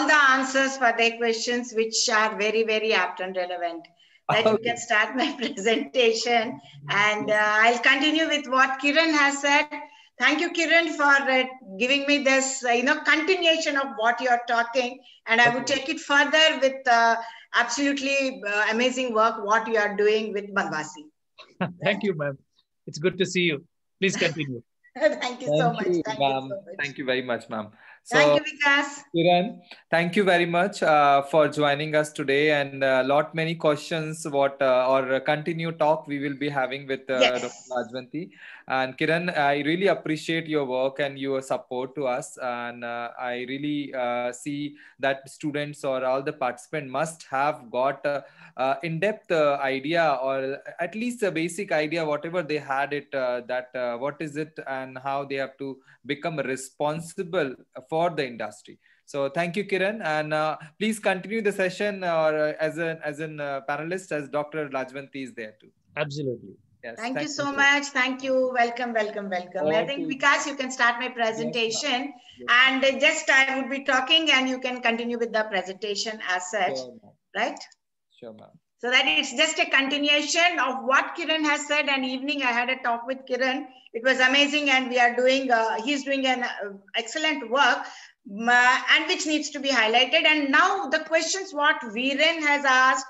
all the answers for their questions, which are very, very apt and relevant. That you can start my presentation, and I'll continue with what Kiran has said. Thank you, Kiran, for giving me this, continuation of what you're talking, and I would take it further with absolutely amazing work what you are doing with Banvasi. Thank you, ma'am. It's good to see you. Please continue. Thank you so much. Thank you very much, ma'am. So, thank you, Vikas. Kiran, thank you very much for joining us today, and many questions or continue talk we will be having with Dr. Lajvanti. And Kiran, I really appreciate your work and your support to us, and I really see that students or all the participants must have got in-depth idea, or at least a basic idea, whatever they had it, what is it and how they have to become responsible for the industry. So thank you, Kiran, and please continue the session, or as a panelist, as Dr. Lajvanti is there too. Absolutely. Yes, thank you so much. Thank you. Welcome. Okay. I think, Vikas, you can start my presentation. Yes, and just I would be talking and you can continue with the presentation as such. Sure, right? Sure, ma'am. So that it's just a continuation of what Kiran has said. And evening I had a talk with Kiran. It was amazing, and we are doing, he's doing an excellent work, and which needs to be highlighted. And now the questions what Viren has asked,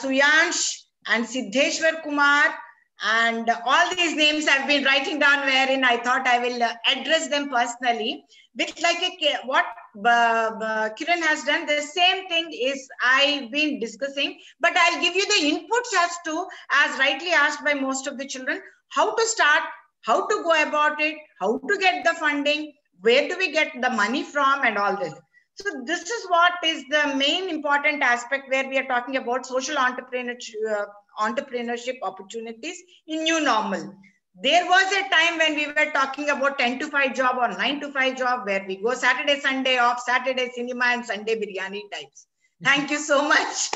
Suyansh and Siddheshwar Kumar, and all these names I've been writing down, wherein I thought I will address them personally. With like what Kiran has done, the same thing is I've been discussing, but I'll give you the inputs as to, as rightly asked by most of the children, how to start, how to go about it, how to get the funding, where do we get the money from, and all this. So this is what is the main important aspect where we are talking about social entrepreneurship opportunities in new normal. There was a time when we were talking about 10 to 5 job or 9 to 5 job, where we go Saturday, Sunday off, Saturday cinema and Sunday biryani types. Thank you so much.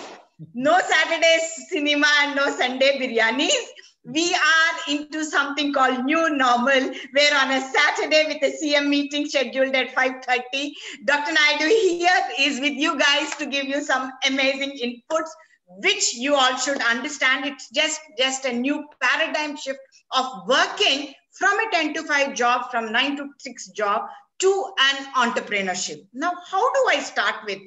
No Saturday cinema and no Sunday biryanis. We are into something called new normal, where on a Saturday with a CM meeting scheduled at 5:30, Dr. Naidu here is with you guys to give you some amazing inputs, which you all should understand. It's just a new paradigm shift of working from a 10 to 5 job, from 9 to 6 job to an entrepreneurship. Now, how do I start with?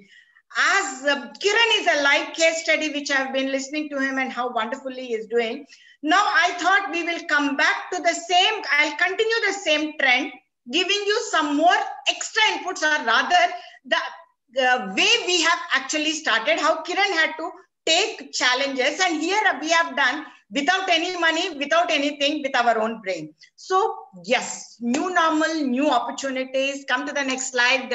As Kiran is a live case study, which I've been listening to him and how wonderfully he is doing. Now, I thought we will come back to the same, I'll continue the same trend, giving you some more extra inputs, or rather the way we have actually started, how Kiran had to take challenges, and here we have done without any money, without anything, with our own brain. So yes, new normal, new opportunities. Come to the next slide,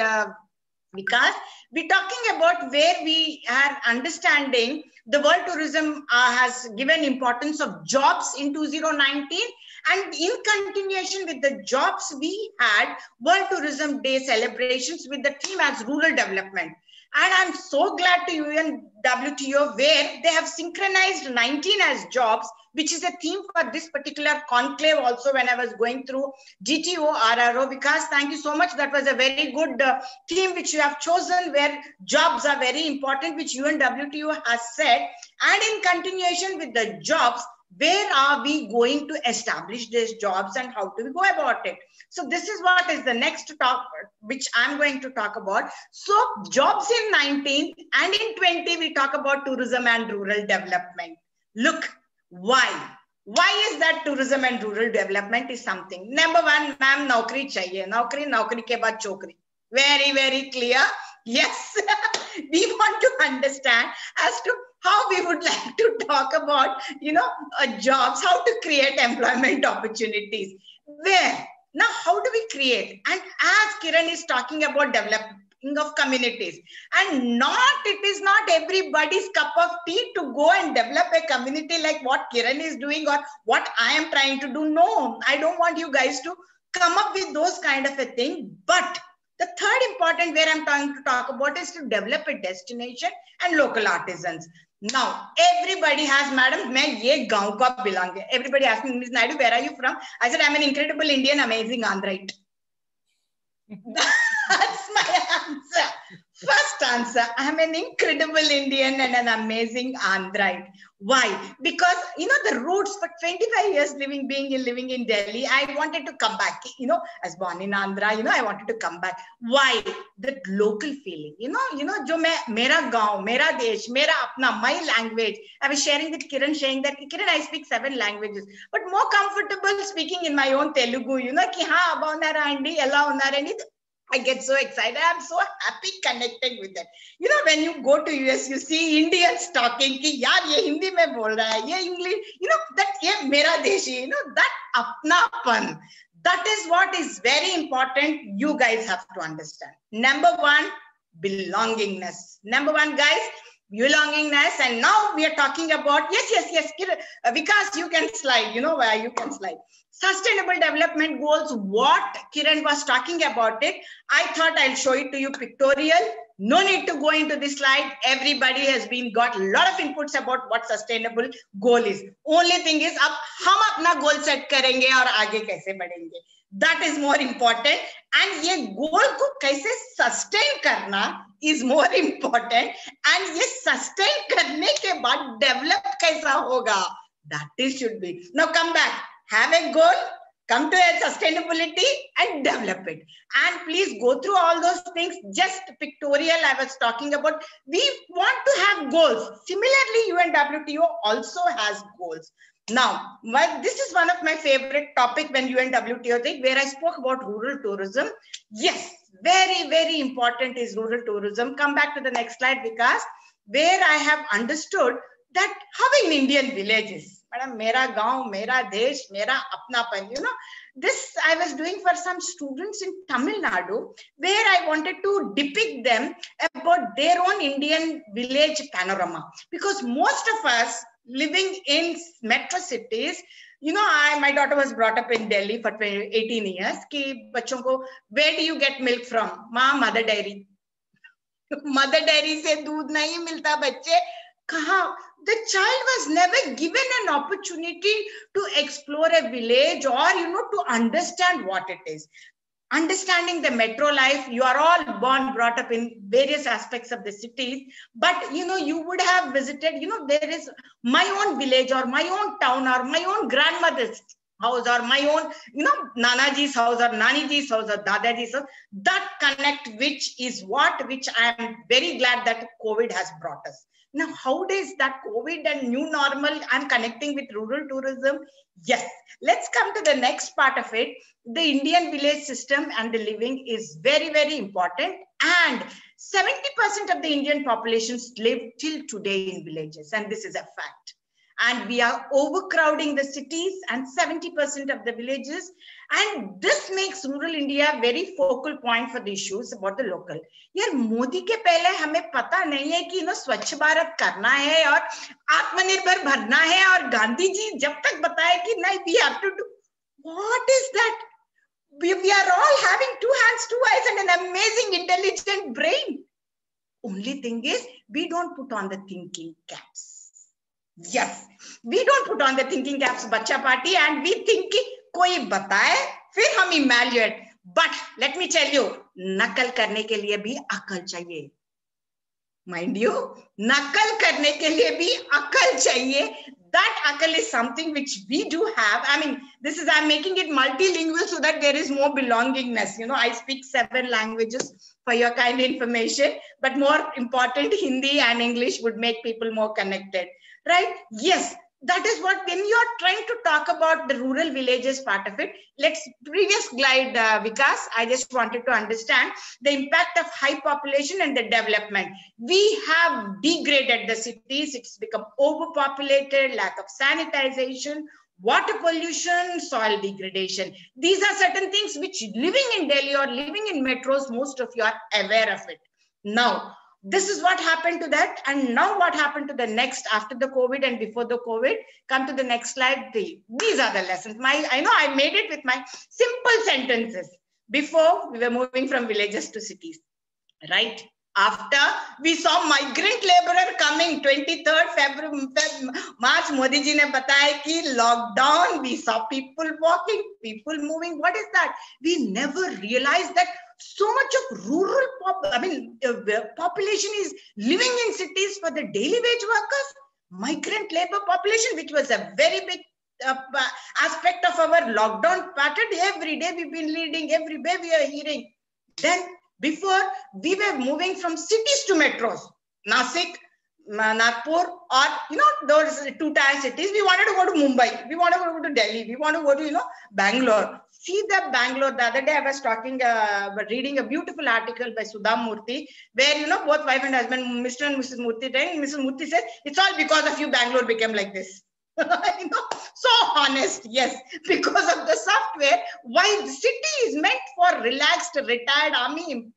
Vikas. We're talking about where we are understanding the World Tourism has given importance of jobs in 2019, and in continuation with the jobs, we had World Tourism Day celebrations with the theme as rural development. And I'm so glad to UNWTO, where they have synchronized 19 as jobs, which is a theme for this particular conclave also when I was going through GTO, RRO. Vikas, thank you so much. That was a very good theme which you have chosen, where jobs are very important, which UNWTO has said. And in continuation with the jobs, where are we going to establish these jobs and how do we go about it? So this is what is the next talk, which I'm going to talk about. So jobs in 19 and in 20, we talk about tourism and rural development. Look, why? Why is that tourism and rural development is something? Number one, ma'am, naukri chahiye. Naukri ke baad chokri. Very, very clear. Yes, we want to understand as to how we would like to talk about, jobs, how to create employment opportunities. Where? Now, how do we create? And as Kiran is talking about developing of communities, and it is not everybody's cup of tea to go and develop a community like what Kiran is doing or what I am trying to do. No, I don't want you guys to come up with those kind of a thing. But the third important where I'm trying to talk about is to develop a destination and local artisans. Now, everybody has, madam, main ye gaon ka belong hai. Everybody asking, Ms. Naidu, where are you from? I said, I'm an incredible Indian, amazing Andhraite. That's my answer. First answer, I'm an incredible Indian and an amazing Andhraite. Why? Because, the roots for 25 years living in Delhi, I wanted to come back. As born in Andhra, I wanted to come back. Why? The local feeling. Jo mera gaon, mera desh, mera apna, my language. I was sharing with Kiran, saying that, Kiran, I speak 7 languages, but more comfortable speaking in my own Telugu, ki ha, abba unnara andi, ella unnara andi. I get so excited. I'm so happy connecting with them. When you go to US, you see Indians talking ki yaar ye Hindi mein bol raha hai, ye English, that ye mera deshi, that apnapan. That is what is very important. You guys have to understand. Number 1, belongingness. Number 1, guys, belongingness. And now we are talking about, yes, Vikas, you can slide, where you can slide. Sustainable development goals, what Kiran was talking about it. I thought I'll show it to you pictorial. No need to go into this slide. Everybody has got a lot of inputs about what sustainable goal is. Only thing is, अब हम अपना goal set करेंगे और आगे कैसे बढ़ेंगे. That is more important. And ये goal को कैसे sustain करना is more important. And ये sustain करने के बाद develop कैसा होगा. That is should be. Now come back. Have a goal, come to a sustainability and develop it. And please go through all those things. Just pictorial I was talking about. We want to have goals. Similarly, UNWTO also has goals. Now, this is one of my favorite topic when UNWTO thing, where I spoke about rural tourism. Yes, very, very important is rural tourism. Come back to the next slide, Vikas, where I have understood that how in Indian villages, Madam, mera gaon, mera desh, mera apnapan, this I was doing for some students in Tamil Nadu, where I wanted to depict them about their own Indian village panorama. Because most of us living in metro cities, my daughter was brought up in Delhi for 18 years. Ki bachon ko, where do you get milk from? Ma, mother dairy. Mother dairy se doodh nahi milta bacche. Kaha? The child was never given an opportunity to explore a village or, to understand what it is. Understanding the metro life, you are all born, brought up in various aspects of the cities, but, you would have visited, there is my own village or my own town or my own grandmother's house or my own, Nanaji's house or Naniji's house or Dadaji's house. That connect, which I am very glad that COVID has brought us. Now, how does that COVID and new normal, I'm connecting with rural tourism? Yes. Let's come to the next part of it. The Indian village system and the living is very, very important. And 70% of the Indian populations live till today in villages. And this is a fact. And we are overcrowding the cities and 70% of the villages. And this makes rural India very focal point for the issues about the local. यार मोदी के पहले हमें पता नहीं है कि स्वच्छ भारत करना है और आत्मनिर्भर बनना है और गांधी जी जब तक बताए कि नहीं we have to do. What is that? We are all having 2 hands, 2 eyes and an amazing intelligent brain. Only thing is we don't put on the thinking caps. Yes, we don't put on the thinking caps, bacha party, and we think कि कोई बताए फिर हम evaluate. But let me tell you, नकल करने के लिए भी अकल चाहिए. Mind you, नकल करने के लिए भी अकल चाहिए. That akal is something which we do have. I mean, I'm making it multilingual so that there is more belongingness. I speak 7 languages for your kind information, but more important, Hindi and English would make people more connected, right? Yes, that is what, when you're trying to talk about the rural villages part of it, previous slide, Vikas, I just wanted to understand the impact of high population and the development. We have degraded the cities. It's become overpopulated, lack of sanitization, water pollution, soil degradation. These are certain things which living in Delhi or living in metros, most of you are aware of it. Now, this is what happened to that. And now what happened to the next after the COVID and before the COVID? Come to the next slide. These are the lessons. I know I made it with my simple sentences. Before we were moving from villages to cities, right? After we saw migrant laborer coming, 23rd March, Modi ji ne bataya ki lockdown, we saw people walking, people moving. What is that? We never realized that so much of rural population is living in cities for the daily wage workers, migrant labor population, which was a very big aspect of our lockdown pattern. Every day we've been leading, every day we are hearing. Then before we were moving from cities to metros, Nasik, Nagpur, or those 2-tier cities. We wanted to go to Mumbai, we want to go to Delhi, we want to go to Bangalore. See the Bangalore. The other day I was reading a beautiful article by Sudha Murthy, where both wife and husband, Mr. and Mrs. Murthy, Mrs. Murthy said, it's all because of you Bangalore became like this. So honest, yes, because of the software. Why the city is meant for relaxed retired army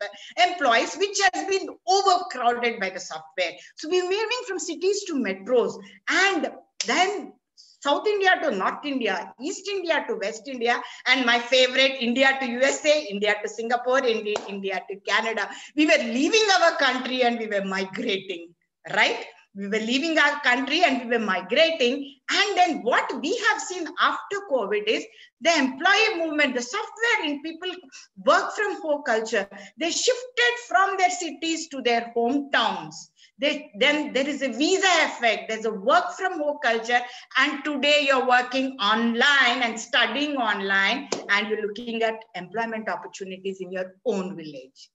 employees, which has been overcrowded by the software. So we're moving from cities to metros, and then South India to North India, East India to West India, and my favorite, India to USA, India to Singapore, India to Canada. We were leaving our country and we were migrating, right? We were leaving our country and we were migrating. And then what we have seen after COVID is the employee movement, the software in people work from home culture. They shifted from their cities to their hometowns. Then there is a visa effect. There's a work from home culture. And today you're working online and studying online, and you're looking at employment opportunities in your own village.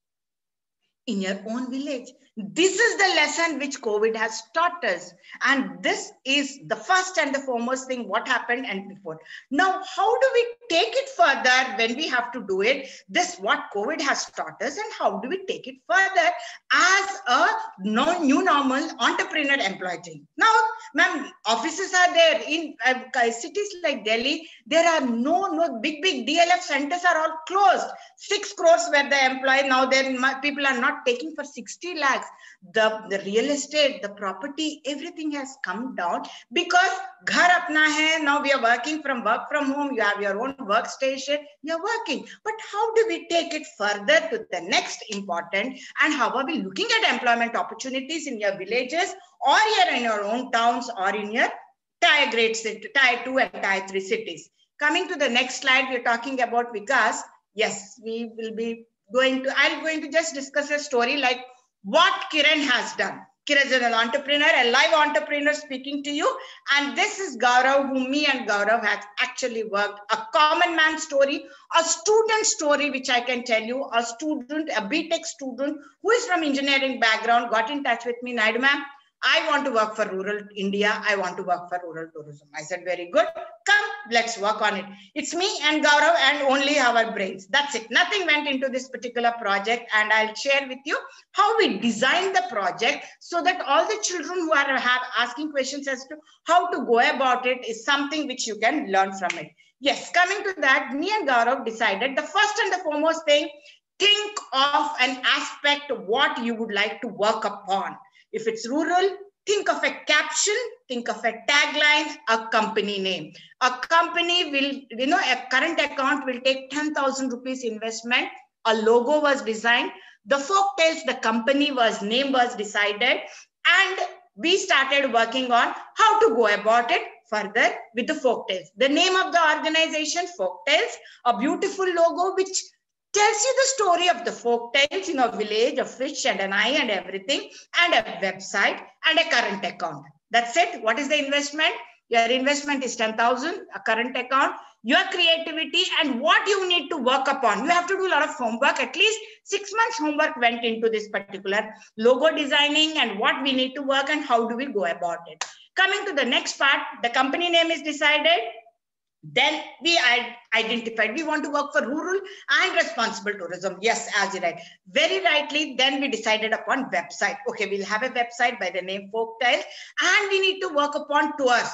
In your own village. This is the lesson which COVID has taught us. And this is the first and the foremost thing what happened and before. Now, how do we take it further when we have to do it? This what COVID has taught us, and how do we take it further as a new normal entrepreneur employee? Now, ma'am, offices are there in cities like Delhi. There are no big DLF centers are all closed. 6 crores were the employee. Now people are not taking for 60 lakhs. The real estate, the property, everything has come down because ghar apna hai. Now we are work from home. You have your own workstation. You're working. But how do we take it further to the next important? And how are we looking at employment opportunities in your villages, or here in your own towns, or in your tier 2 and tier 3 cities? Coming to the next slide, we're talking about Vikas. Yes, we will be I'm going to just discuss a story like what Kiran has done. Kiran is an entrepreneur, a live entrepreneur speaking to you. And this is Gaurav, whom me and Gaurav has actually worked. A common man story, a student story, which I can tell you. A BTech student who is from engineering background got in touch with me. Naidu ma'am, I want to work for rural India. I want to work for rural tourism. I said, very good. Come, let's work on it. It's me and Gaurav and only our brains. That's it. Nothing went into this particular project. And I'll share with you how we designed the project so that all the children who are asking questions as to how to go about it is something which you can learn from it. Yes, coming to that, me and Gaurav decided the first and the foremost thing, think of an aspect of what you would like to work upon. If it's rural, think of a caption, think of a tagline, a company name. A company will, a current account will take 10,000 rupees investment. A logo was designed. The Folktales, the company name was decided. And we started working on how to go about it further with the Folktales. The name of the organization, Folktales, a beautiful logo which tells you the story of the folk tales in a village, a fish and an eye and everything, and a website and a current account. That's it. What is the investment? Your investment is 10,000, a current account, your creativity and what you need to work upon. You have to do a lot of homework. At least 6 months homework went into this particular logo designing and what we need to work and how do we go about it. Coming to the next part, the company name is decided. Then we identified we want to work for rural and responsible tourism. Yes, as you right. Very rightly, then we decided upon website. Okay, we'll have a website by the name Folktales and we need to work upon tours.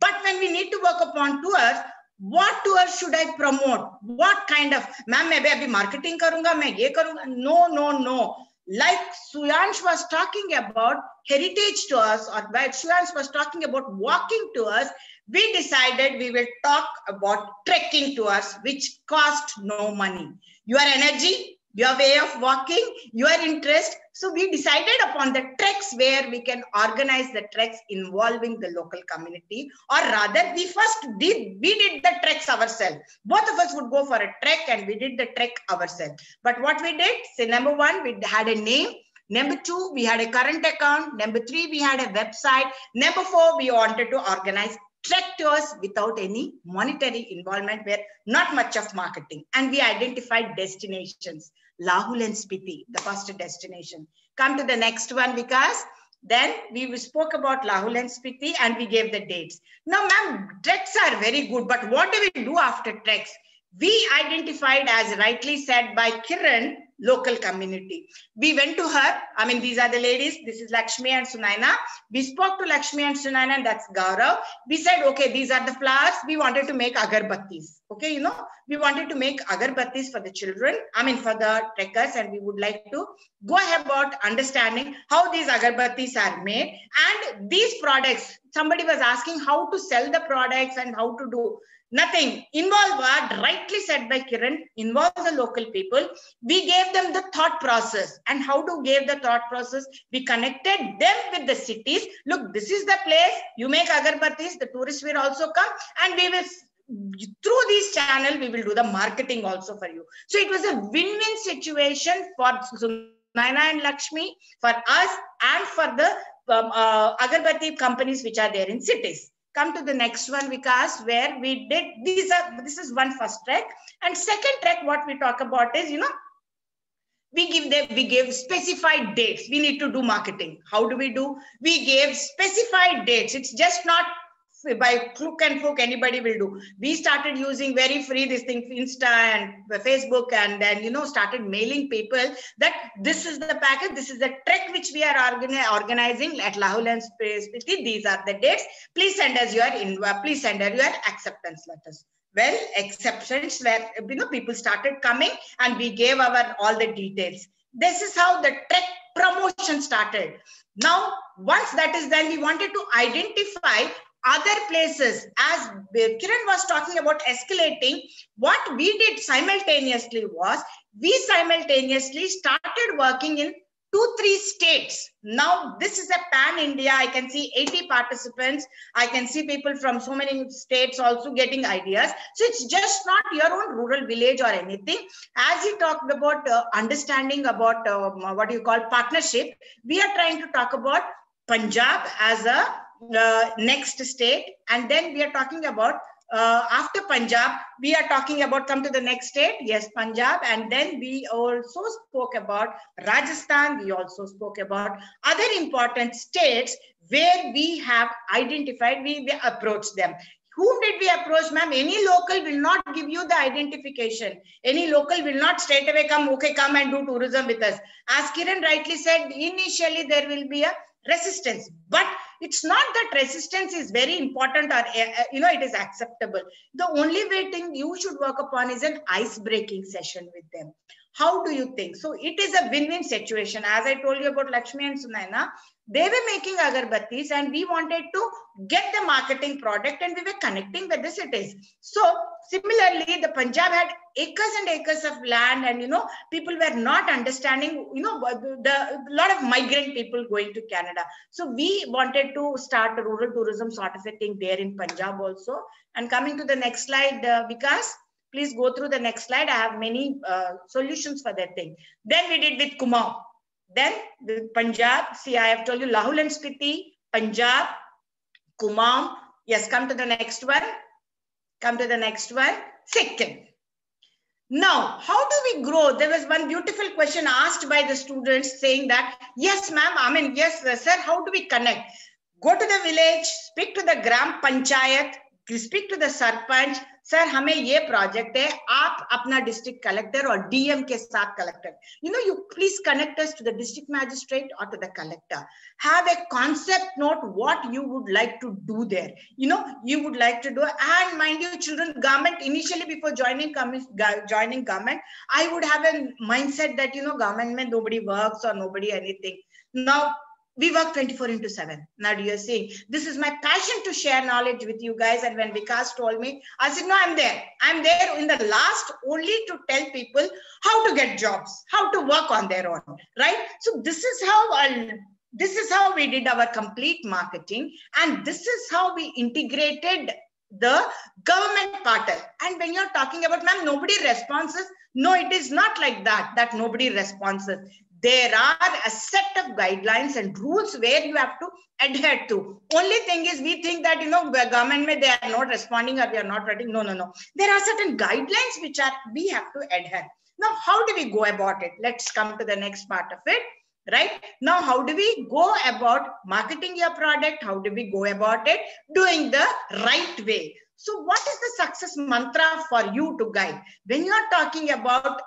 But when we need to work upon tours, what tours should I promote? What kind of, ma'am, maybe I'll be marketing karunga, main ye karunga. No. Like Suyansh was talking about heritage tours, or Suyansh was talking about walking tours, we decided we will talk about trekking tours, which cost no money. Your energy, your way of walking, your interest. So we decided upon the treks where we can organize the treks involving the local community, or rather we did the treks ourselves. Both of us would go for a trek and we did the trek ourselves. But what we did, say number one, we had a name. Number two, we had a current account. Number three, we had a website. Number four, we wanted to organize trek tours without any monetary involvement, where not much of marketing. And we identified destinations, Lahul and Spiti, the first destination. Come to the next one, because then we spoke about Lahul and Spiti and we gave the dates. Now, ma'am, treks are very good, but what do we do after treks? We identified, as rightly said by Kiran, local community. We went to her. I mean, these are the ladies. This is Lakshmi and Sunaina. We spoke to Lakshmi and Sunaina, and that's Gaurav. We said, okay, these are the flowers. We wanted to make agarbattis. Okay, you know, we wanted to make agarbattis for the children. I mean, for the trekkers, and we would like to go ahead about understanding how these agarbattis are made. And these products, somebody was asking how to sell the products and how to do. Nothing. Involve what rightly said by Kiran, involve the local people. We gave them the thought process. And how to give the thought process? We connected them with the cities. Look, this is the place. You make agarbattis, the tourists will also come, and we will, through this channel, we will do the marketing also for you. So it was a win-win situation for Sunaina and Lakshmi, for us, and for the agarbatti companies which are there in cities. Come to the next one, Vikas, where we did, this is one first trek. And second trek, what we talk about is, you know, we give specified dates. We need to do marketing. How do we do? We gave specified dates. It's just not by crook and fluke anybody will do. We started using very free this thing, Insta and Facebook, and then, you know, started mailing people that this is the package, this is the trek which we are organizing at Lahul and Spiti. These are the dates. Please send us your acceptance letters. Well, exceptions where, you know, people started coming, and we gave our all the details. This is how the trek promotion started. Now, once that is done, we wanted to identify other places. As Kiran was talking about escalating, what we did simultaneously was, we simultaneously started working in 2-3 states. Now, this is a pan-India. I can see 80 participants. I can see people from so many states also getting ideas. So it's just not your own rural village or anything. As he talked about understanding about what you call partnership, we are trying to talk about Punjab as a next state, and then we are talking about after Punjab, we are talking about, come to the next state, yes, Punjab, and then we also spoke about Rajasthan. We also spoke about other important states where we have identified, we approached them. Whom did we approach, ma'am? Any local will not give you the identification. Any local will not straight away come, okay, come and do tourism with us. As Kiran rightly said, initially there will be a resistance, but it's not that resistance is very important or, you know, it is acceptable. The only way thing you should work upon is an ice-breaking session with them. How do you think? So it is a win-win situation. As I told you about Lakshmi and Sunaina, they were making agarbattis and we wanted to get the marketing product, and we were connecting with the cities. So similarly, the Punjab had acres and acres of land, and, you know, people were not understanding, you know, the lot of migrant people going to Canada. So we wanted to start a rural tourism sort of a thing there in Punjab also. And coming to the next slide, Vikas, please go through the next slide. I have many solutions for that thing. Then we did with Kumaon. Then with Punjab, see, I have told you Lahul and Spiti, Punjab, Kumaon. Yes, come to the next one. Come to the next one. Sikkim. Now, how do we grow? There was one beautiful question asked by the students saying that, yes, ma'am, I mean, yes, sir, how do we connect? Go to the village, speak to the Gram Panchayat, speak to the Sarpanch. Sir, हमें ये project है, आप अपना district collector और DM के साथ collector. You know, you please connect us to the district magistrate or to the collector. Have a concept note what you would like to do there. You know, you would like to do, and mind you, children, government, initially before joining government, I would have a mindset that, you know, government mein nobody works or nobody anything. Now, we work 24/7. Now you're saying, this is my passion to share knowledge with you guys. And when Vikas told me, I said, no, I'm there. I'm there in the last only to tell people how to get jobs, how to work on their own, right? So this is how we did our complete marketing. And this is how we integrated the government part. And when you're talking about, ma'am, nobody responses. No, it is not like that nobody responses. There are a set of guidelines and rules where you have to adhere to. Only thing is, we think that, government they are not responding or we are not writing. No. There are certain guidelines which we have to adhere. Now, how do we go about it? Let's come to the next part of it. Right now, how do we go about marketing your product? How do we go about it? Doing the right way. So what is the success mantra for you to guide? When you are talking about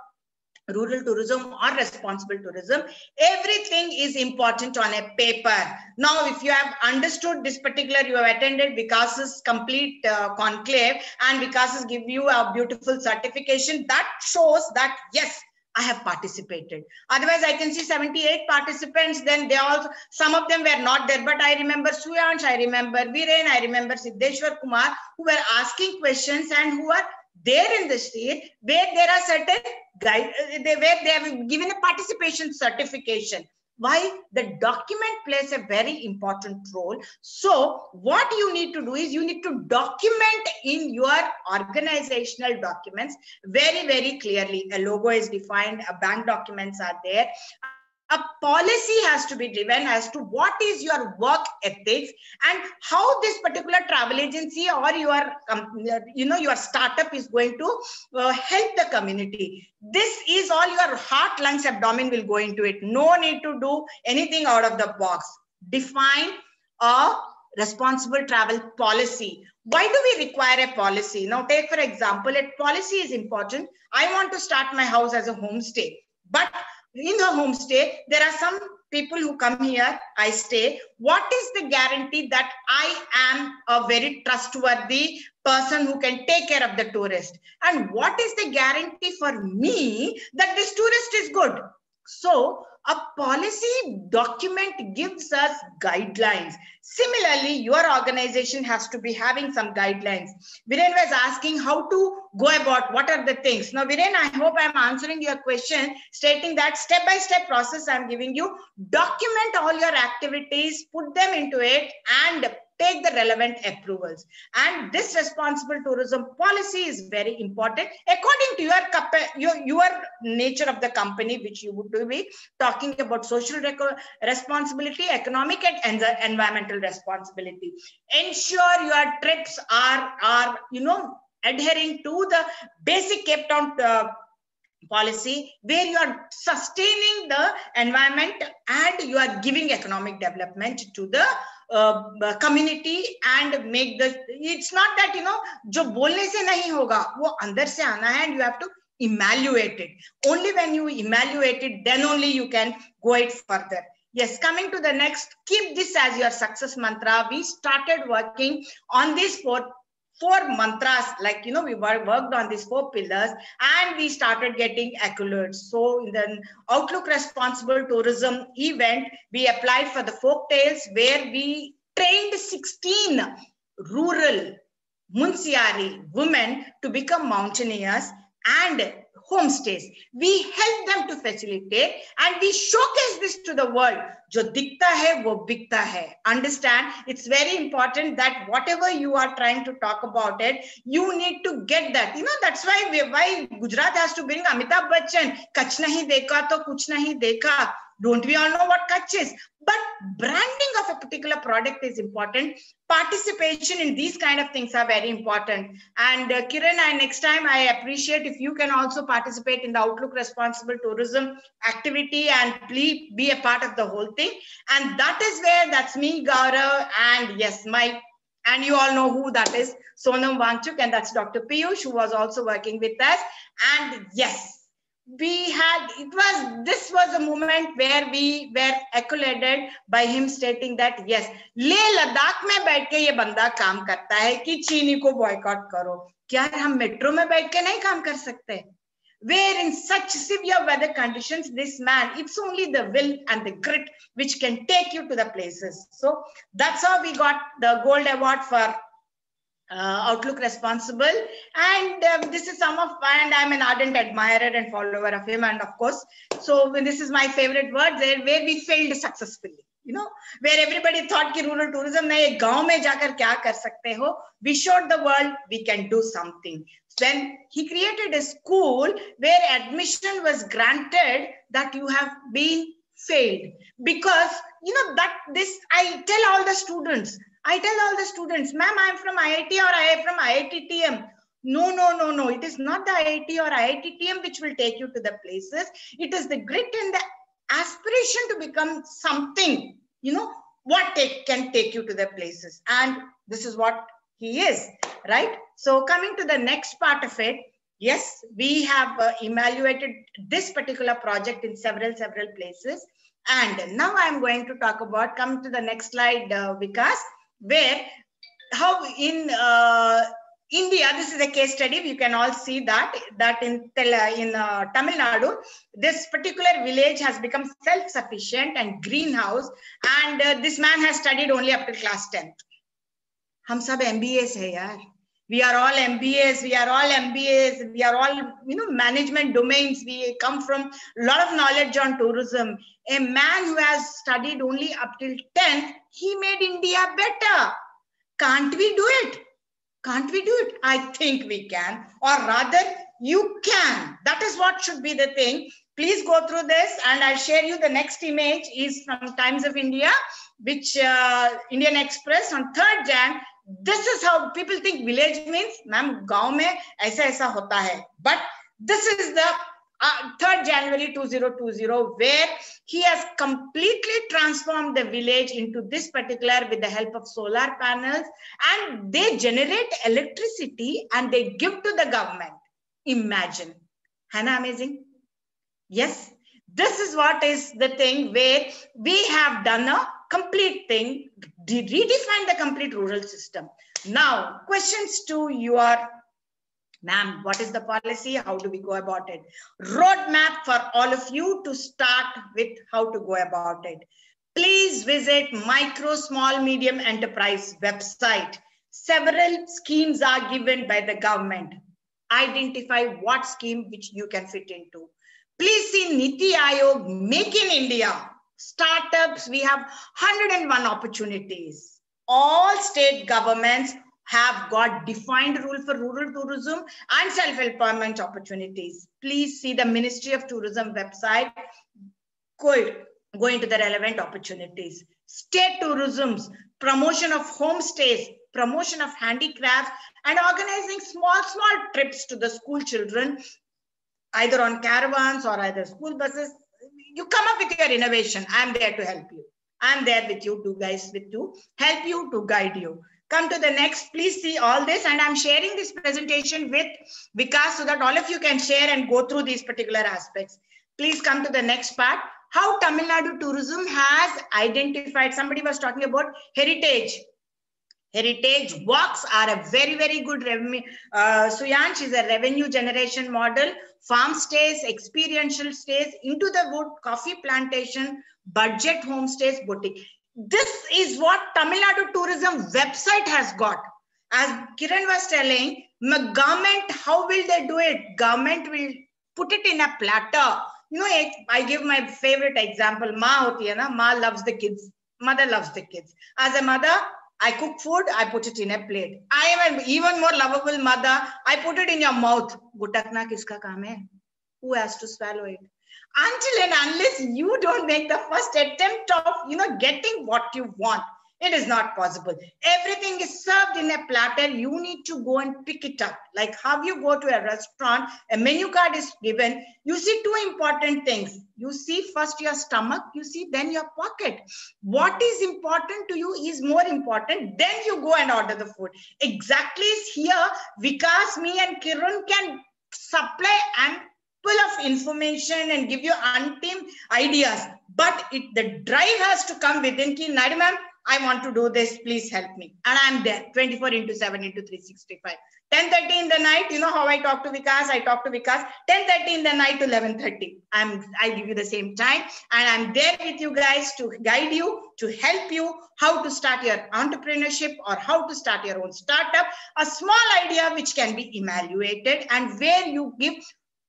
rural tourism or responsible tourism, everything is important on a paper. Now, if you have understood this particular, you have attended Vikas's complete conclave, and Vikas has given you a beautiful certification that shows that, yes, I have participated. Otherwise, I can see 78 participants. Then they also, some of them were not there, but I remember Suyansh, I remember Viren, I remember Siddheshwar Kumar, who were asking questions and who are there in the state where there are certain guide, where they have given a participation certification. Why? The document plays a very important role. So what you need to do is you need to document in your organizational documents very, very clearly. A logo is defined, a bank documents are there. A policy has to be driven as to what is your work ethics and how this particular travel agency or your startup is going to help the community. This is all your heart, lungs, abdomen will go into it. No need to do anything out of the box. Define a responsible travel policy. Why do we require a policy? Now, take for example, a policy is important. I want to start my house as a homestay, but in the homestay, there are some people who come here, I stay. What is the guarantee that I am a very trustworthy person who can take care of the tourist? And what is the guarantee for me that this tourist is good? So a policy document gives us guidelines. Similarly, your organization has to be having some guidelines. Viren was asking how to go about, what are the things. Now, Viren, I hope I'm answering your question, stating that step-by-step process I'm giving you. Document all your activities, put them into it, and take the relevant approvals. And this responsible tourism policy is very important according to your nature of the company, which you would be talking about social responsibility, economic and environmental responsibility. Ensure your trips are adhering to the basic Cape Town policy, where you are sustaining the environment and you are giving economic development to the community and make the, it's not that, jo bolne se nahi hoga, wo andar se aana hai, and you have to evaluate it. Only when you evaluate it, then only you can go it further. Yes, coming to the next, keep this as your success mantra. We started working on these four mantras, like, we worked on these 4 pillars and we started getting accolades. So in the Outlook Responsible Tourism event, we applied for the folk tales, where we trained 16 rural Munsiari women to become mountaineers and homestays. We help them to facilitate and we showcase this to the world. Jo dikhta hai, wo bikta hai. Understand? It's very important that whatever you are trying to talk about it, you need to get that. That's why Gujarat has to bring Amitabh Bachchan. Kach nahi dekha to kuch nahi dekha. Don't we all know what Kach is? But branding of a particular product is important. Participation in these kind of things are very important. And Kiran, next time I appreciate if you can also participate in the Outlook Responsible Tourism activity and please be a part of the whole thing. And that is where, that's me, Gaurav, and yes, and you all know who that is, Sonam Wangchuk, and that's Dr. Piyush, who was also working with us. And yes, this was a moment where we were accoladed by him stating that, yes, Leh Ladakh mein baith ke ye banda kaam karta hai ki Chini ko boycott karo. Kya hum metro mein baith ke nahi kaam kar sakte? where in such severe weather conditions, this man, it's only the will and the grit which can take you to the places. So that's how we got the Gold Award for Outlook Responsible. And this is and I'm an ardent admirer and follower of him. And of course, so this is my favorite word, where we failed successfully. You know, where everybody thought कि rural tourism में एक गांव में जाकर क्या कर सकते हो. We showed the world we can do something. Then he created a school where admission was granted that you have been failed, because you know that this I tell all the students, ma'am, I'm from IIT or I am from IITTM. No. It is not the IIT or IITTM which will take you to the places. It is the grit and the aspiration to become something, you know, what can take you to the places. And this is what he is, right? So coming to the next part of it, yes, we have evaluated this particular project in several places. And now I'm going to talk about, come to the next slide, Vikas, where how in India, this is a case study. You can all see that in Tamil Nadu, this particular village has become self-sufficient and greenhouse, and this man has studied only up to class 10th. Hum sab MBAs hai yaar. We are all MBAs. We are all, you know, management domains. We come from a lot of knowledge on tourism. A man who has studied only up till 10th, he made India better. Can't we do it? Can't we do it? I think we can, or rather you can. That is what should be the thing. Please go through this, and I'll share you the next image is from Times of India, which Indian Express on 3rd Jan. This is how people think village means, ma'am, gaon mein aisa hota hai. But this is the 3rd January 2020, where he has completely transformed the village into this particular with the help of solar panels, and they generate electricity and they give to the government. Imagine. Hana, amazing? Yes. This is what is the thing where we have done a complete thing, redefine the complete rural system. Now, questions to your ma'am, what is the policy? How do we go about it? Roadmap for all of you to start with how to go about it. Please visit Micro, Small, Medium Enterprise website. Several schemes are given by the government. Identify what scheme which you can fit into. Please see Niti Aayog, Make in India. Startups, we have 101 opportunities. All state governments have got defined rule for rural tourism and self-employment opportunities. Please see the Ministry of Tourism website. Go into the relevant opportunities. State tourisms, promotion of homestays, promotion of handicrafts, and organizing small trips to the school children, either on caravans or either school buses. You come up with your innovation. I'm there to help you. I'm there with you, to help you, to guide you. Come to the next, please see all this. And I'm sharing this presentation with Vikas so that all of you can share and go through these particular aspects. Please come to the next part. How Tamil Nadu tourism has identified, somebody was talking about heritage. Heritage walks are a very good revenue. Suyansh is a revenue generation model. Farm stays, experiential stays, into the wood, coffee plantation, budget homestays, boutique. This is what Tamil Nadu tourism website has got. As Kiran was telling, government, how will they do it? Government will put it in a platter. You know, I give my favorite example. Ma hoti hai na, ma loves the kids. Mother loves the kids. As a mother, I cook food, I put it in a plate. I am an even more lovable mother. I put it in your mouth. Gutakna kiska kaam hai? Who has to swallow it? Until and unless you don't make the first attempt of, you know, getting what you want, it is not possible. Everything is served in a platter. You need to go and pick it up. Like how you go to a restaurant, a menu card is given. You see two important things. You see first your stomach, you see then your pocket. What is important to you is more important. Then you go and order the food. Exactly here, Vikas, me and Kiran can supply ample of information and give you untamed ideas. But the drive has to come within ki, Nadi ma'am, I want to do this. Please help me. And I'm there 24 into 7 into 365. 10:30 in the night, you know how I talk to Vikas? I talk to Vikas 10:30 in the night to 11:30. I give you the same time, and I'm there with you guys to guide you, to help you how to start your entrepreneurship or how to start your own startup. A small idea which can be evaluated, and where you give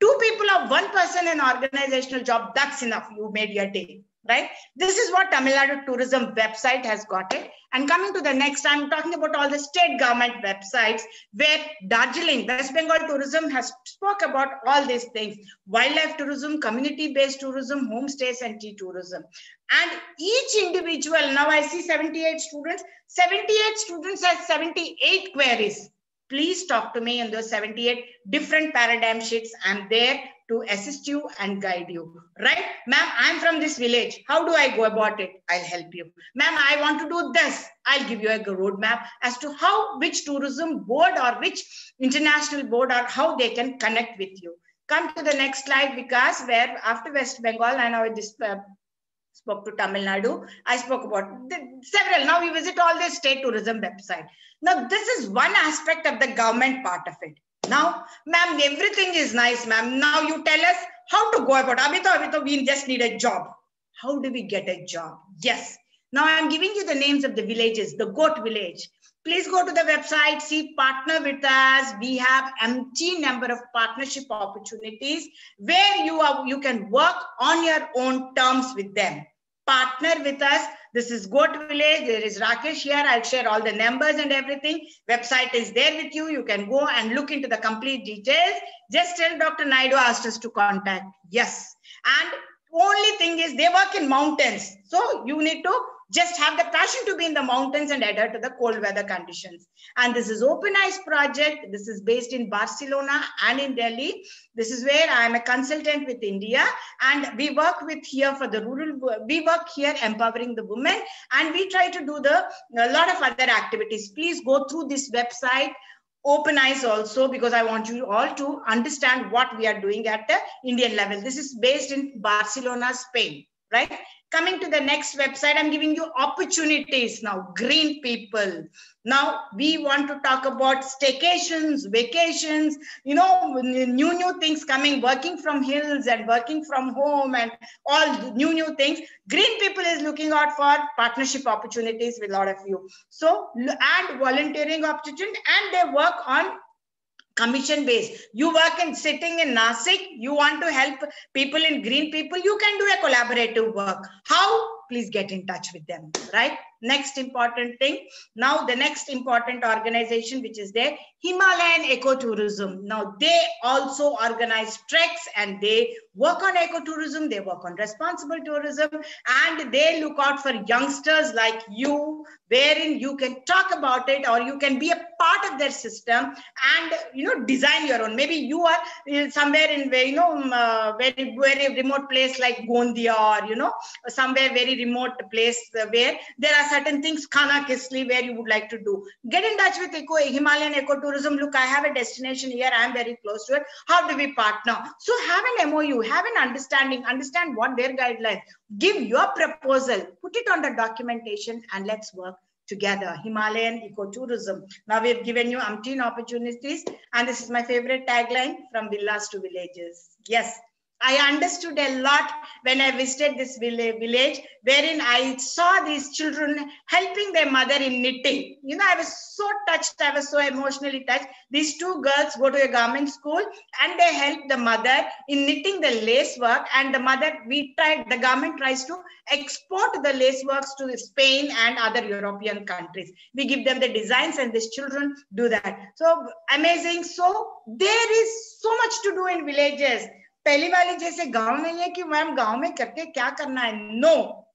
2 people or 1 person an organizational job, that's enough. You made your day, right? This is what Tamil Nadu Tourism website has got it. And coming to the next, I'm talking about all the state government websites where Darjeeling, West Bengal Tourism has spoke about all these things: wildlife tourism, community-based tourism, homestays, and tea tourism. And each individual, now I see 78 students, 78 students has 78 queries. Please talk to me in those 78 different paradigm sheets. I'm there to assist you and guide you, right? Ma'am, I'm from this village. How do I go about it? I'll help you. Ma'am, I want to do this. I'll give you a roadmap as to how, which tourism board or which international board or how they can connect with you. Come to the next slide, Vikas, where after West Bengal, and I spoke to Tamil Nadu. I spoke about several. Now we visit all the state tourism website. Now this is one aspect of the government part of it. Now, ma'am, everything is nice, ma'am. Now you tell us how to go about. Abhito, we just need a job. How do we get a job? Yes. Now I'm giving you the names of the villages, the goat village. Please go to the website, see, partner with us. We have empty number of partnership opportunities where you can work on your own terms with them. Partner with us. This is Goat Village. There is Rakesh here. I'll share all the numbers and everything. Website is there with you. You can go and look into the complete details. Just tell Dr. Naidu asked us to contact. Yes. And only thing is they work in mountains. So you need to just have the passion to be in the mountains and adhere to the cold weather conditions. And this is Open Eyes project. This is based in Barcelona and in Delhi. This is where I am a consultant with India, and we work with here for the rural, we work here empowering the women, and we try to do a lot of other activities. Please go through this website, Open Eyes also, because I want you all to understand what we are doing at the Indian level. This is based in Barcelona, Spain, right? Coming to the next website, I'm giving you opportunities now, green people. Now we want to talk about staycations, vacations, you know, new things coming, working from hills and working from home and all new things. Green people is looking out for partnership opportunities with a lot of you. So, and volunteering opportunity, and they work on commission based. You work in sitting in Nasik, you want to help people in green people, you can do a collaborative work. How? Please get in touch with them, right? Next important thing. Now the next important organization which is there, Himalayan Ecotourism. Now they also organize treks and they work on ecotourism, they work on responsible tourism, and they look out for youngsters like you, wherein you can talk about it or you can be a part of their system and, you know, design your own. Maybe you are somewhere in, you know, very remote place like Gondia, or, you know, somewhere very remote place where there are certain things, Khana Kisli, where you would like to do. Get in touch with Himalayan Ecotourism. Look, I have a destination here. I am very close to it. How do we partner? So have an MOU, have an understanding, understand what their guidelines. Give your proposal, put it on the documentation, and let's work together. Himalayan Ecotourism. Now we've given you umpteen opportunities, and this is my favorite tagline, from villas to villages. Yes. I understood a lot when I visited this village, wherein I saw these children helping their mother in knitting. You know, I was so touched. I was so emotionally touched. These two girls go to a garment school and they help the mother in knitting the lace work. And the mother, the government tries to export the lace works to Spain and other European countries. We give them the designs and these children do that. So amazing. So there is so much to do in villages. पहली वाली जैसे गांव नहीं है कि ma'am गांव में करके क्या करना है. No.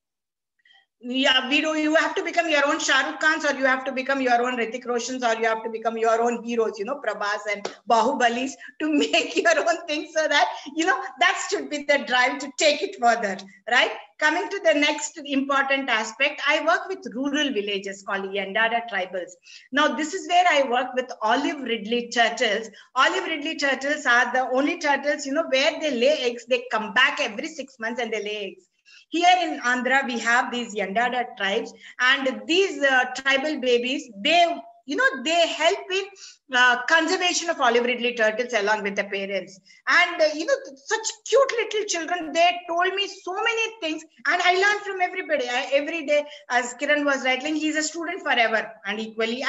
Yeah, you have to become your own Shah Rukh Khans, or you have to become your own Hrithik Roshans, or you have to become your own heroes, you know, Prabhas and Bahubalis, to make your own thing, so that, you know, that should be the drive to take it further, right? Coming to the next important aspect, I work with rural villages called Yandara tribals. Now, this is where I work with olive ridley turtles. Olive ridley turtles are the only turtles, you know, where they lay eggs. They come back every 6 months and they lay eggs. Here in Andhra, we have these Yandada tribes, and these tribal babies, they help in conservation of olive ridley turtles along with the parents. And such cute little children, they told me so many things, and I learned from everybody. Every day, as Kiran was writing, he's a student forever, and equally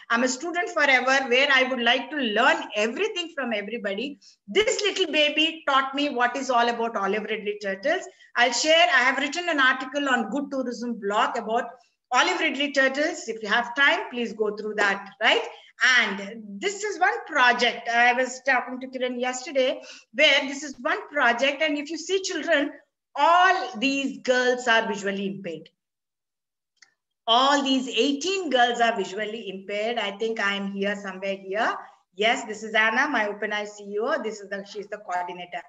I'm a student forever, where I would like to learn everything from everybody. This little baby taught me what is all about olive ridley turtles. I have written an article on Good Tourism blog about olive ridley turtles. If you have time, please go through that, right? And this is one project. I was talking to Kiran yesterday, where this is one project. And if you see children, all these girls are visually impaired. All these 18 girls are visually impaired. I think I'm here somewhere here. Yes, this is Anna, my OpenEye CEO. She's the coordinator.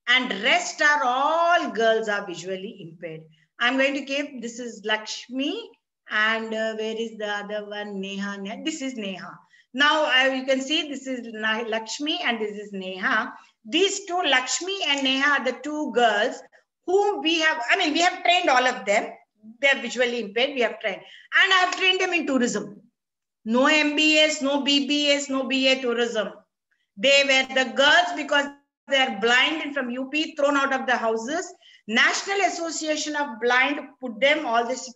And rest are all girls are visually impaired. I'm going to give, this is Lakshmi. And where is the other one? Neha. This is Neha. Now you can see this is Lakshmi and this is Neha. These two, Lakshmi and Neha, are the two girls whom we have, we have trained all of them. They're visually impaired, we have trained. And I have trained them in tourism. No MBS, no BBS, no BA tourism. They were the girls because they are blind and from UP, thrown out of the houses. National Association of Blind put them, all these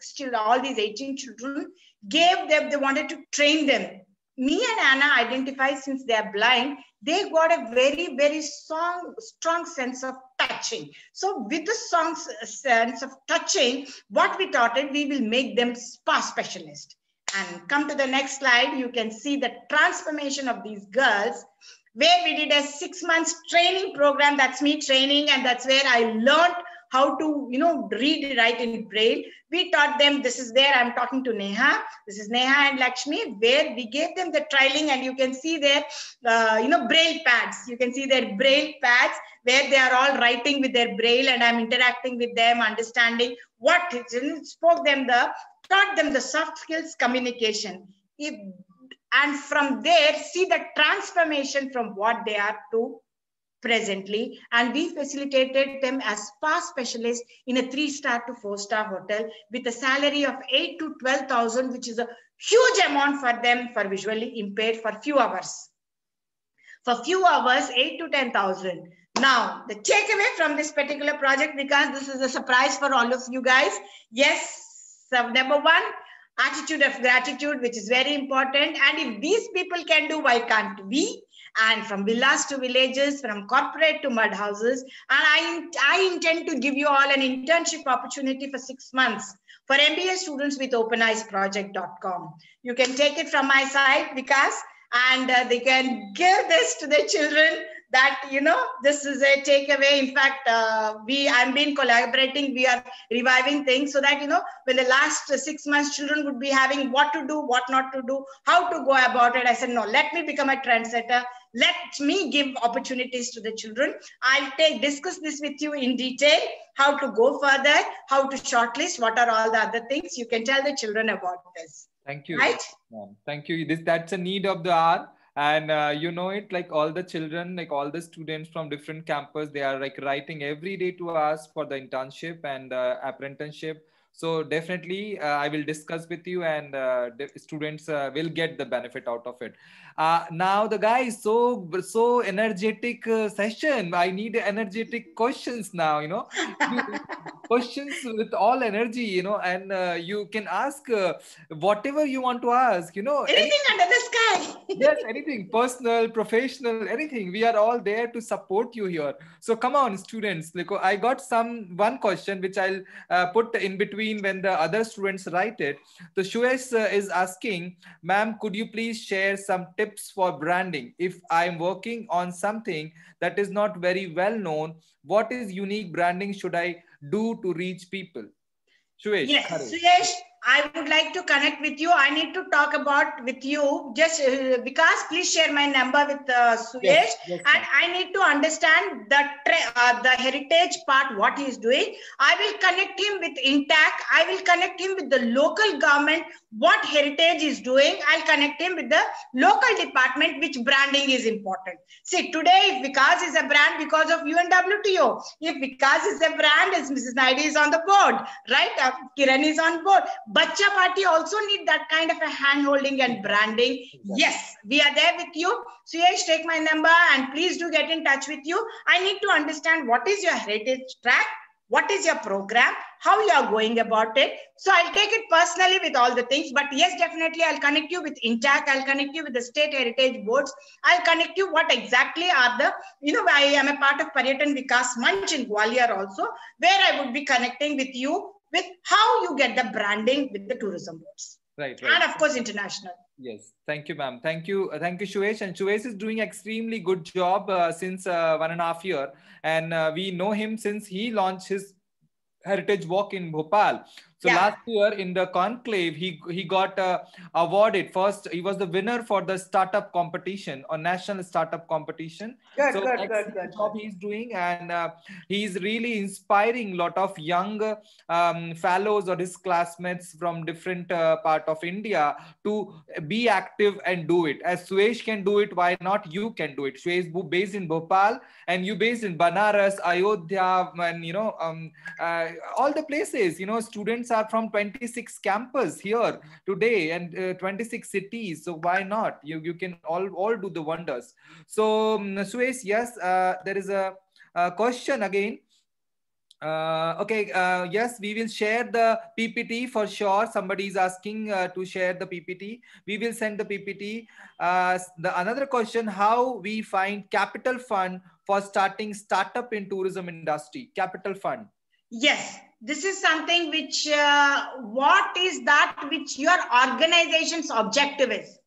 18 children, gave them, they wanted to train them. Me and Anna identify, since they are blind, they got a very, very strong sense of touching. So with the strong sense of touching, what we taught it, we will make them spa specialists. And come to the next slide, you can see the transformation of these girls, where we did a 6 months training program. That's me training, and that's where I learned how to, read, write in Braille. We taught them, this is where I'm talking to Neha. This is Neha and Lakshmi, where we gave them the trialing, and you can see their, Braille pads. You can see their Braille pads, where they are all writing with their Braille, and I'm interacting with them, understanding what it is, taught them the soft skills, communication. And from there, see the transformation from what they are to presently. And we facilitated them as spa specialists in a 3-star to 4-star hotel with a salary of 8,000 to 12,000, which is a huge amount for them, for visually impaired, for few hours. For few hours, 8,000 to 10,000. Now, the takeaway from this particular project, because this is a surprise for all of you guys. Yes, so number one, attitude of gratitude, which is very important. And if these people can do, why can't we? And from villas to villages, from corporate to mud houses. And I intend to give you all an internship opportunity for 6 months for MBA students with openeyesproject.com. You can take it from my side, Vikas, and they can give this to their children, that, this is a takeaway. In fact, I've been collaborating. We are reviving things so that, when the last 6 months, children would be having what to do, what not to do, how to go about it. I said, no, let me become a trendsetter. Let me give opportunities to the children. I'll discuss this with you in detail, how to go further, how to shortlist, what are all the other things. You can tell the children about this. Thank you. Right? Thank you. That's a need of the hour. And it, like all the children, like all the students from different campus, they are like writing every day to us for the internship and apprenticeship. So definitely I will discuss with you, and students will get the benefit out of it. Now the guys, so energetic session. I need energetic questions now, questions with all energy, and you can ask whatever you want to ask, anything under the sky. Yes, anything, personal, professional, anything. We are all there to support you here. So come on, students. Like, I got one question which I'll put in between when the other students write it. So Suyesh is asking, ma'am, could you please share some tips for branding? If I'm working on something that is not very well known, what is unique branding should I do to reach people? Suyesh. Yes, Suyesh, I would like to connect with you. I need to talk about with you. Just because please share my number with Suyesh. Yes, and I need to understand the heritage part, what he is doing. I will connect him with Intact. I will connect him with the local government, what heritage is doing. I'll connect him with the local department, which branding is important. See, today, if Vikas is a brand because of UNWTO, if Vikas is a brand, as Mrs. Naidu is on the board, right? Kiran is on board. Bacha Party also need that kind of a hand-holding and branding. Yes, we are there with you. Suyesh, take my number and please do get in touch with you. I need to understand what is your heritage track, what is your program, how you are going about it. So I'll take it personally with all the things, but yes, definitely I'll connect you with INTAC, I'll connect you with the state heritage boards, I'll connect you what exactly are the, I am a part of Paryatan Vikas Manch in Gwalior also, where I would be connecting with you with how you get the branding with the tourism boards. Right. And of course, international. Yes. Thank you, ma'am. Thank you. Thank you, Suyesh. And Suyesh is doing extremely good job since 1.5 years. And we know him since he launched his Heritage Walk in Bhopal. So last year in the conclave, he got awarded. First, he was the winner for the startup competition or national startup competition. Good. Job he's doing, and he's really inspiring a lot of young fellows or his classmates from different part of India to be active and do it. As Suyesh can do it, why not you can do it? Suyesh is based in Bhopal and you based in Banaras, Ayodhya, and all the places. Students are from 26 campus here today and 26 cities. So why not? You can all do the wonders. So Suyesh, yes, there is a question again. Yes, we will share the PPT for sure. Somebody is asking to share the PPT. We will send the PPT. Another question, how we find capital fund for starting startup in tourism industry? Capital fund. Yes, this is something which, what is that which your organization's objective is?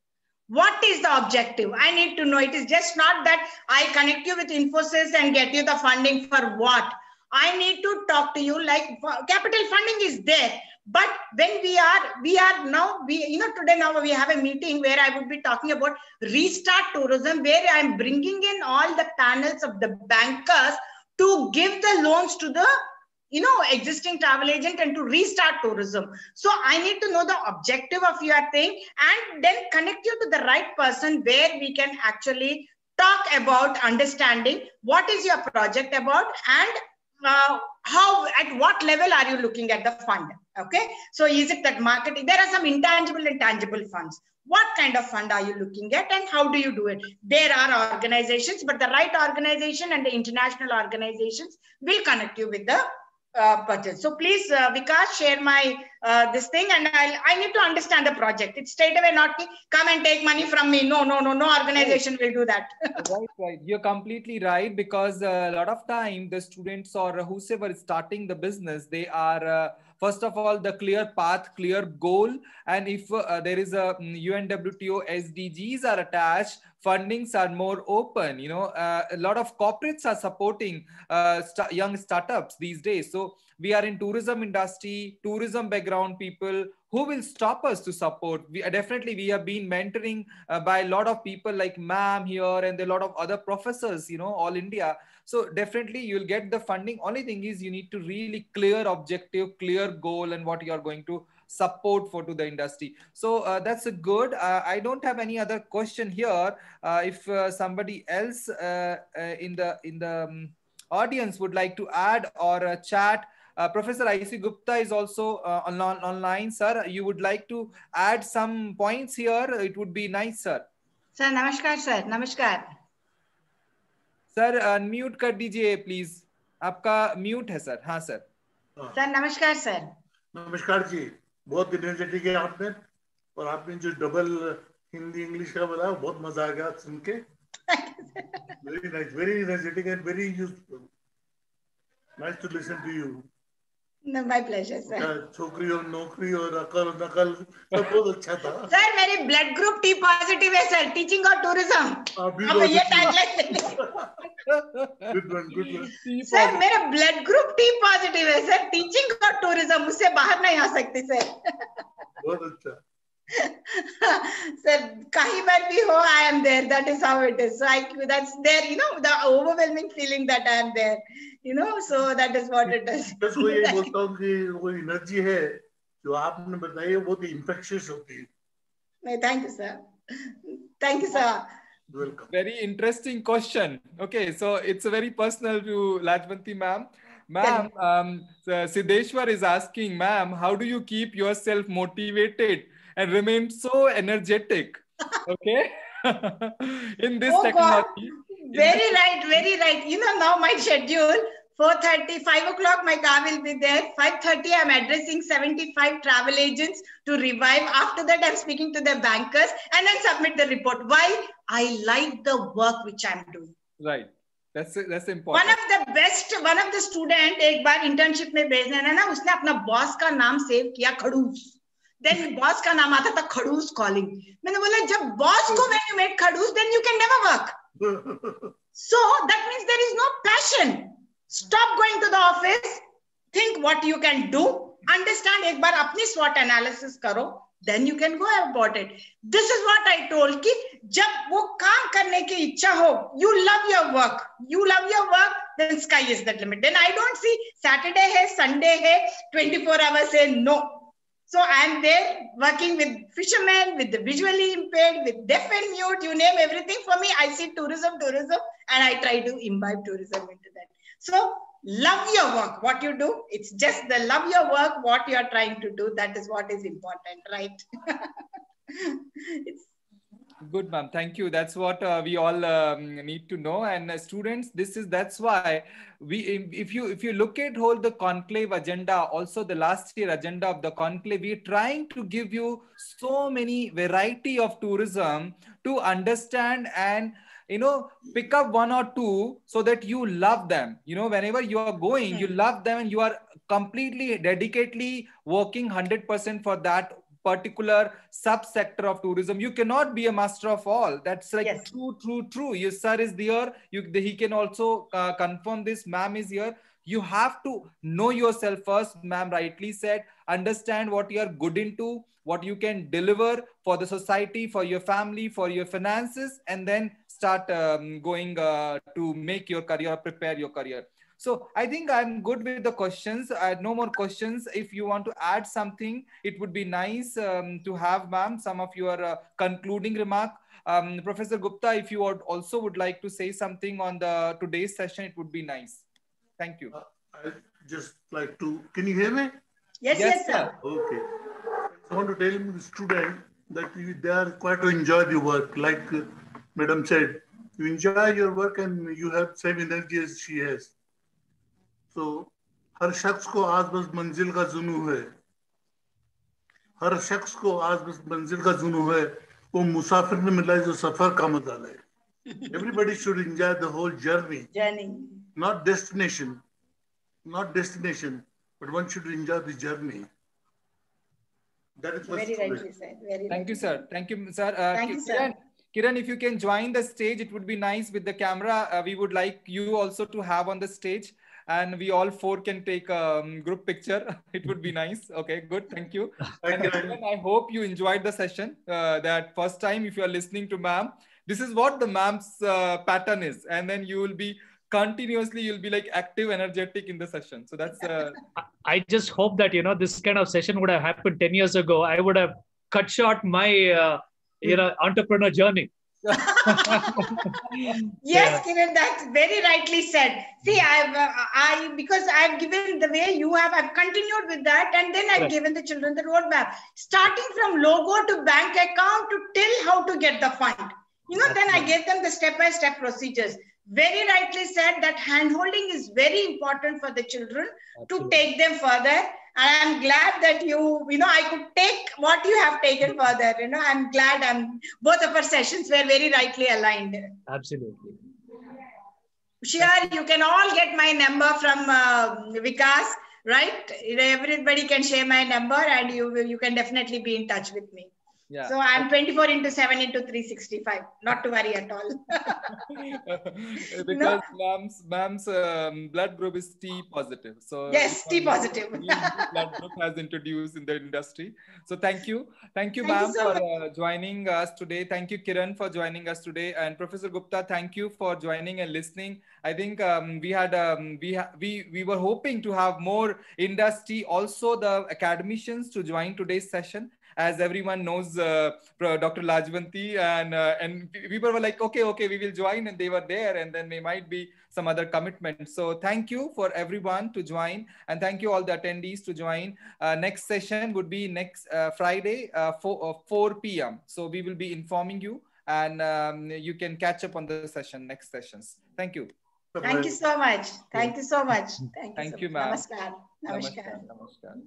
What is the objective? I need to know. It is just not that I connect you with Infosys and get you the funding for what. I need to talk to you like capital funding is there. But when we are now, today now we have a meeting where I would be talking about restart tourism, where I'm bringing in all the panels of the bankers to give the loans to the existing travel agent and to restart tourism. So I need to know the objective of your thing and then connect you to the right person where we can actually talk about understanding what is your project about and at what level are you looking at the fund. Okay. So is it that marketing? There are some intangible and tangible funds. What kind of fund are you looking at and how do you do it? There are organizations, but the right organization and the international organizations will connect you with the purchase. So please, Vikas, share my this thing, and I need to understand the project. It's straight away not come and take money from me. No organization will do that. Right. You're completely right, because a lot of time the students or whoever is starting the business, they are first of all the clear path, clear goal, and if there is a UNWTO SDGs are attached, fundings are more open. A lot of corporates are supporting young startups these days. So we are in tourism industry, tourism background people. Who will stop us to support? We have been mentoring by a lot of people like ma'am here and a lot of other professors, all India. So definitely you'll get the funding. Only thing is you need to really clear objective, clear goal, and what you are going to support to the industry. So that's a good. I don't have any other question here. If somebody else in the audience would like to add or chat, Professor I.C. Gupta is also online, sir. You would like to add some points here? It would be nice, sir. Sir, namaskar, sir. Namaskar. Sir unmute कर दीजिए please, आपका mute है sir. हाँ sir. Sir नमस्कार sir. नमस्कार जी, बहुत energetic है आपने, और आपने जो डबल हिंदी इंग्लिश का बोला बहुत मजा आ गया सुन के. Very nice, very energetic and very useful. Nice to listen to you. No, my pleasure, sir. छोकरी और नौकरी और अकल नकल सब बहुत अच्छा था. सर मेरी ब्लड ग्रुप टी पॉजिटिव है सर, टीचिंग और टूरिज्म. अब ये टैगलाइन. Good one. सर मेरा ब्लड ग्रुप टी पॉजिटिव है सर, टीचिंग और टूरिज्म, मुझसे बाहर नहीं आ सकती सर. बहुत अच्छा. Sir, kahin par bhi ho, I am there. That is how it is. So that's there, the overwhelming feeling that I am there, so that is what it is. बस वो ये बोलता हूँ कि वो एनर्जी है जो आपने बताई है बहुत इन्फेक्शियस होती है. Thank you, sir. Thank you, sir. Welcome. Very interesting question. Okay, so it's a very personal to Lajvanti ma'am. Ma'am, Siddeshwar is asking, ma'am, how do you keep yourself motivated and remain so energetic? Okay, in this technology. Very right, very right. You know, now my schedule, 4:30, 5 o'clock, my car will be there. 5:30, I'm addressing 75 travel agents to revive. After that, I'm speaking to the bankers and then submit the report. Why? I like the work which I'm doing. Right. That's important. One of the student एक बार internship में भेजने ना उसने अपना boss का नाम save किया खड़ूस. Then boss का नाम आता था खड़ूस calling. मैंने बोला जब boss को when you make खड़ूस, then you can never work. So that means there is no passion. Stop going to the office. Think what you can do. Understand एक बार अपनी SWOT analysis करो. Then you can go about it. This is what I told कि जब वो काम करने की इच्छा हो, you love your work. You love your work, then sky is the limit. Then I don't see Saturday है, Sunday है, 24 hours है, no. So I am there working with fishermen, with the visually impaired, with deaf and mute, you name everything for me. I see tourism, and I try to imbibe tourism into that. So love your work, what you do. It's just the love your work, what you are trying to do. That is what is important, right? It's good, ma'am. Thank you. That's what we all need to know. And students, that's why if you look at whole the conclave agenda, also the last year agenda of the conclave, we're trying to give you so many variety of tourism to understand and pick up one or two so that you love them. Whenever you are going, you love them and you are completely, dedicatedly working 100% for that particular subsector of tourism. You cannot be a master of all. That's like yes. True. Your sir is there. He can also confirm this. Ma'am is here. You have to know yourself first. Ma'am rightly said, understand what you are good into, what you can deliver for the society, for your family, for your finances, and then start going to make your career, prepare your career. So I think I'm good with the questions. I had no more questions. If you want to add something, it would be nice to have, ma'am, some of your concluding remark. Professor Gupta, if you would like to say something on the today's session, it would be nice. Thank you. I'd just like to, can you hear me? Yes, sir. Okay. I want to tell the student that they are quite to enjoy the work. Like Madam said, you enjoy your work and you have same energy as she has. So, हर शख्स को आज बस मंजिल का जुनू है. हर शख्स को आज बस मंजिल का जुनू है. वो मुसाफिर ने मिला जो सफर का मजा ले. Everybody should enjoy the whole journey. Not destination, but one should enjoy the journey. That is very rightly said. Thank you, sir. Thank you, sir. Thank you, sir. Kiran, if you can join the stage, it would be nice with the camera. We would like you also to have on the stage. And we all four can take a group picture. It would be nice. Okay, good. Thank you. And I hope you enjoyed the session. That first time, if you are listening to ma'am, this is what the ma'am's pattern is. And then you will be continuously, you'll be like active, energetic in the session. So that's... I just hope that, this kind of session would have happened 10 years ago. I would have cut short my, entrepreneur journey. Yes, Kiran, that's very rightly said. See, because I've given the way you have, I've continued with that, and then I've given the children the roadmap, starting from logo to bank account to till how to get the fund. Then I gave them the step-by-step procedures. Very rightly said that hand-holding is very important for the children to take them further. And I'm glad that I could take what you have taken further. I'm glad both of our sessions were very rightly aligned. Absolutely. Sure, you can all get my number from Vikas, right? Everybody can share my number and you can definitely be in touch with me. Yeah. So I'm 24/7 into 365. Not to worry at all. Because ma'am's blood group is T positive. So yes, T positive. new blood group has introduced in the industry. So thank you, Thank ma'am, you so for joining us today. Thank you, Kiran, for joining us today, and Professor Gupta, thank you for joining and listening. I think we were hoping to have more industry, also the academicians, to join today's session. As everyone knows, Dr. Lajvanti, and people were like, okay, we will join, and they were there, and then there might be some other commitment. So thank you for everyone to join, and thank you all the attendees to join. Next session would be next Friday, 4 p.m. So we will be informing you, and you can catch up on the next sessions. Thank you. Thank you so much. Thank you so much. Thank you, ma'am. Namaskar. Namaskar. Namaskar.